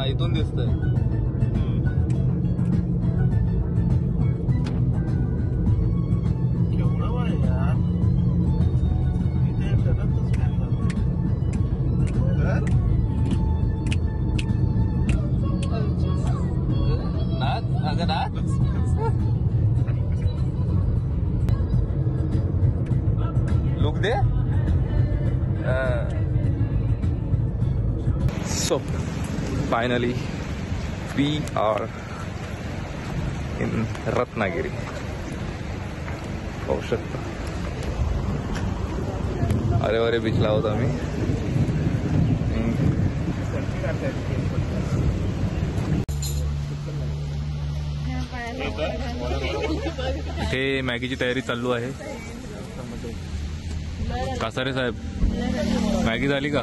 इथून दिसतंय. केवढं वय यार, इथे टरकच नाच अगं नाच. Look they. So finally we are in Ratnagiri. पाहू शकता अरे वरे बीचला आहोत आम्ही. इथे मॅगीची तयारी चालू आहे. कासारे साहेब मॅगी झाली का?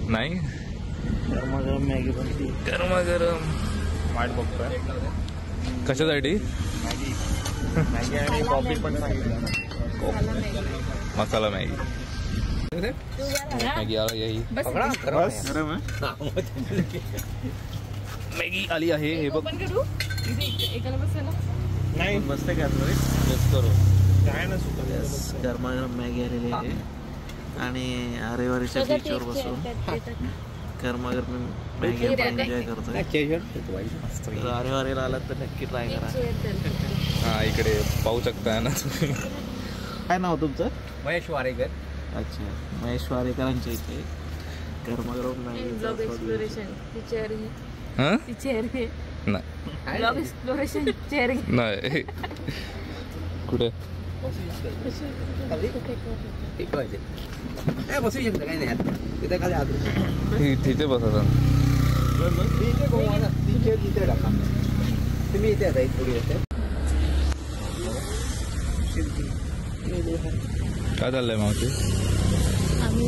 नाही. गरमागरम मॅगी बनती. गरमागरम वाट बघतोय कशासाठी? मॅगी आणि कॉफी पण सांगितलं. मसाला मॅगी. मॅगी आ यही मॅगी आली आहे. हे बघ नाही बसते का काय ना सुद्धा. गरमागरम मॅगी आलेली आहे आणि आरेवारीच्या बीचवर बसून गरमागरम मॅगी एन्जॉय करतोय. आरेवारीला आलात तर नक्की ट्राय करा. हा इकडे पाहू शकता ना तुम्ही. काय नाव तुमचं? महेश वारेकर. अच्छा, महेश वारेकरांच्या इथे गरमागरम मॅगी. नाही कुठे बसू शकतो काही नाही तिथे खाली तिथे बसा. इथे टाका तुम्ही इथे आता थोडी काय चाललंय मावशी? आम्ही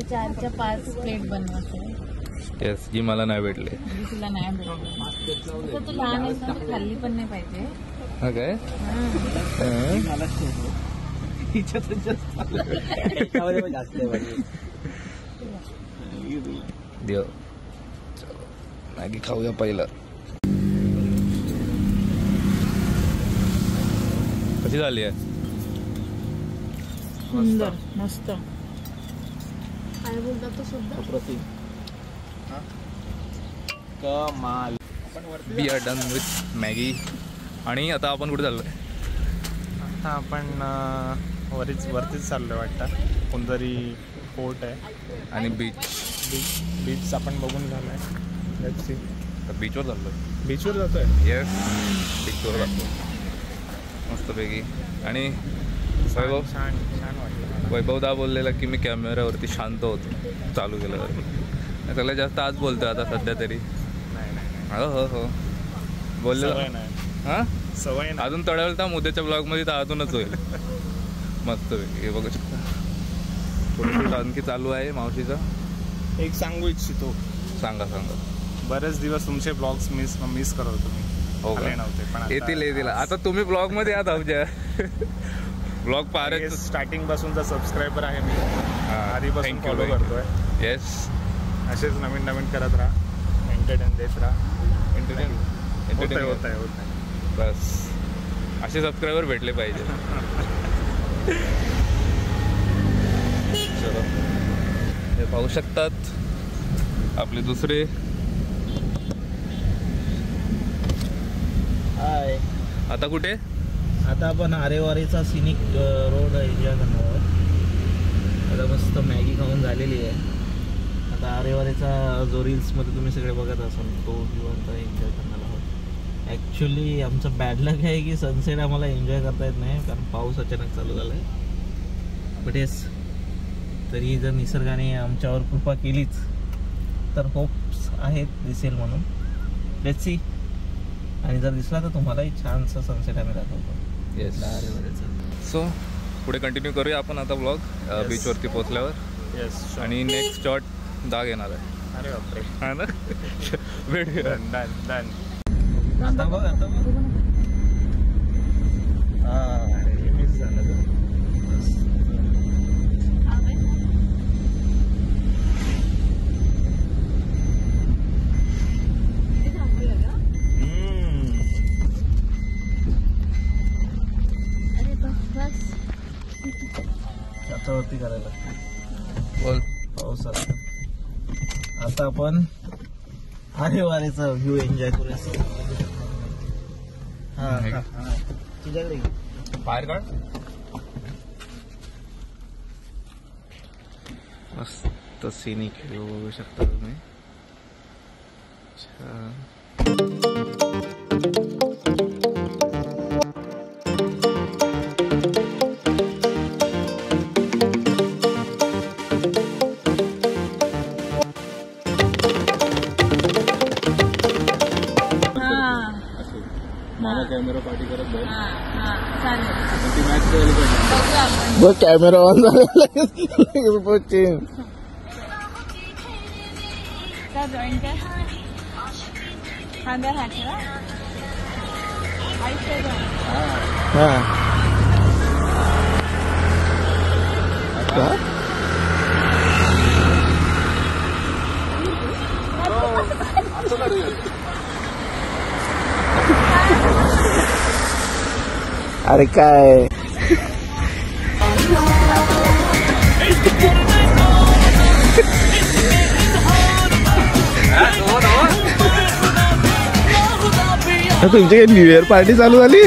4च्या 5 प्लेट बनवतो. येस जी मला नाही भेटले. तुला नाही भेटले. तू लहान आहेस ना, तू खाल्ली पण नाही पाहिजे. हा काय देव. मॅगी खाऊया पहिलं. कशी झाली आहे? सुंदर मस्त. काय बोलतात तो सुद्धा कमाल. We are done with Maggi. आणि आता आपण कुठे चाललोय? आता आपण वरतीच चाललोय वाटतं. कोणतरी फोर्ट आहे आणि बीच आपण बघून झालंय. बीचवर चाललोय. बीचवर जातोय. येस बीचवर जातो मस्तपैकी. आणि वैभव छान वाटलं. वैभवदा बोललेला की मी कॅमेऱ्यावरती शांत होतो चालू केल्यावर. सगळ्यात जास्त आज बोलतोय आता सध्या तरी. नाही हो बोललेलं. हां सवय अजून तळावेल तर उद्याच्या ब्लॉगमध्ये तर अजूनच होईल मस्तपैकी. हे बघू शकता थोडं आणखी चालू आहे मावशीचा. एक सांगू इच्छितो. सांगा. बरेच दिवस तुमचे ब्लॉग्स मिस करत होतो मी. हो का? नव्हते पण येतील आता तुम्ही ब्लॉग मध्ये आहात आमच्या. ब्लॉग पाहत स्टार्टिंग पासूनचा सबस्क्रायबर आहे मी. आधीपासून Thank you, follow thank you. करतोय. येस असेच नवीन करत राहा. एंटरटेन देत राहा. होत आहे बस असे सबस्क्रायबर भेटले पाहिजे. चलो हे पाहू शकतात आपले दुसरे. हाय. आता कुठे? आता आपण आरेवारीचा सिनिक रोड एन्जॉय करणार आहोत. आता मस्त मॅगी खाऊन झालेली आहे. आता आरेवारीचा जो रील्समध्ये तुम्ही सगळे बघत असाल तो आता एन्जॉय करणार आहोत. ॲक्च्युली आमचं बॅड लक आहे की सनसेट आम्हाला एन्जॉय करता येत नाही कारण पाऊस अचानक चालू झाला आहे. बट येस तरी जर निसर्गाने आमच्यावर कृपा केलीच तर होप्स आहेत दिसेल म्हणून. Let's see. आणि जर दिसला तर तुम्हालाही छानसा सनसेट आम्ही दाखवतो. येस सो पुढे कंटिन्यू करूया आपण आता ब्लॉग बीचवरती पोहोचल्यावर. येस आणि नेक्स्ट शॉट दाग येणार आहे. अरे बापरे. हा ना भेटूया. डन. आता बघ अरे मिस झालं. छातावरती करायला बोल. पावसात. आता आपण आरेवारेचा व्ह्यू एन्जॉय करूया. हा तुझ्याकडे बाहेर काढ. मस्त सिनिक व्ह्यू बघू शकता तुम्ही. मामा कॅमेरा पार्टी करत जाईल. चालेल. ती मॅच खेळली पाहिजे. बघ कॅमेरा ऑन झालेला चेंज. जॉईन कर. खांद्यावर हात ठेवा. अरे काय तुमची काही न्यू इयर पार्टी चालू झाली.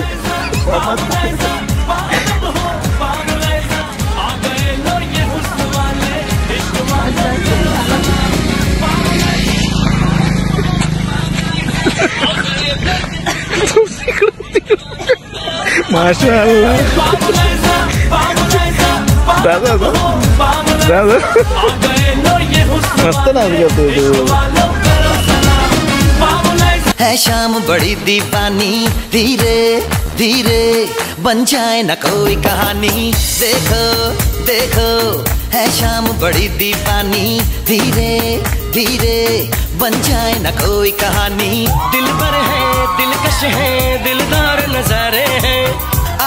माशाअल्लाह. दादा दादा मस्त नाच करतोय तू. है शाम बड़ी दीवानी, धीरे धीरे बन जाए न कोई कहानी. देखो देखो है शाम बड़ी दीवानी, धीरे धीरे बन जाए न कोई कहानी. दिल भर है दिलकश है दिलदार नजारे हैं.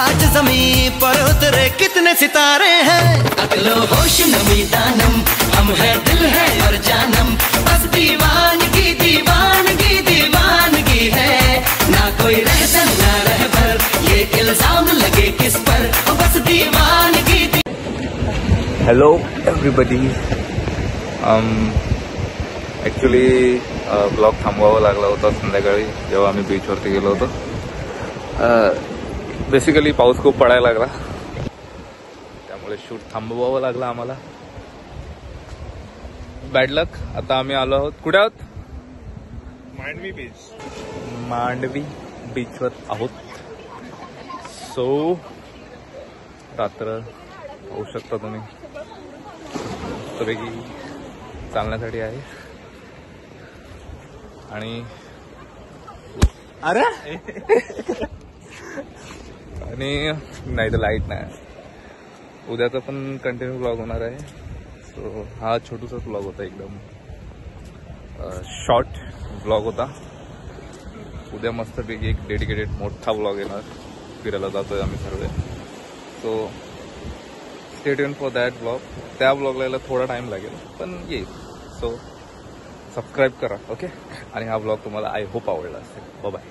आज जमीन पर उतरे कितने सितारे हैं. अगलो होश नमी दानम हम है दिल है और जानम. बस दीवानगी दीवानगी दीवानगी है. ना कोई रहता ना रहबर ये इल्जाम लगे किस पर. बस दीवानगी. Hello everybody. ॲक्च्युली ब्लॉग थांबवावा लागला होता संध्याकाळी जेव्हा आम्ही बीचवरती गेलो होतो. बेसिकली पाऊस खूप पडायला लागला त्यामुळे शूट थांबवावं लागलं आम्हाला. बॅड लक. आता आम्ही आलो आहोत. कुठे आहोत? मांडवी बीच. मांडवी बीचवर आहोत. सो रात्र होऊ शकता तुम्ही मस्तपैकी चालण्यासाठी आहे. आणि अरे आणि नाही तर लाईट नाही. उद्याचा पण कंटिन्यू ब्लॉग होणार आहे. सो हा छोटूसाच ब्लॉग होता, एकदम शॉर्ट ब्लॉग होता. उद्या मस्तपैकी एक डेडिकेटेड मोठा ब्लॉग येणार. फिरायला जातोय आम्ही सर्व. So stay tune for that blog. त्या ब्लॉगला यायला थोडा टाइम लागेल पण येईल. सो सबस्क्राईब करा. ओके. आणि हा ब्लॉग तुम्हाला आय होप आवडला असेल. बाय.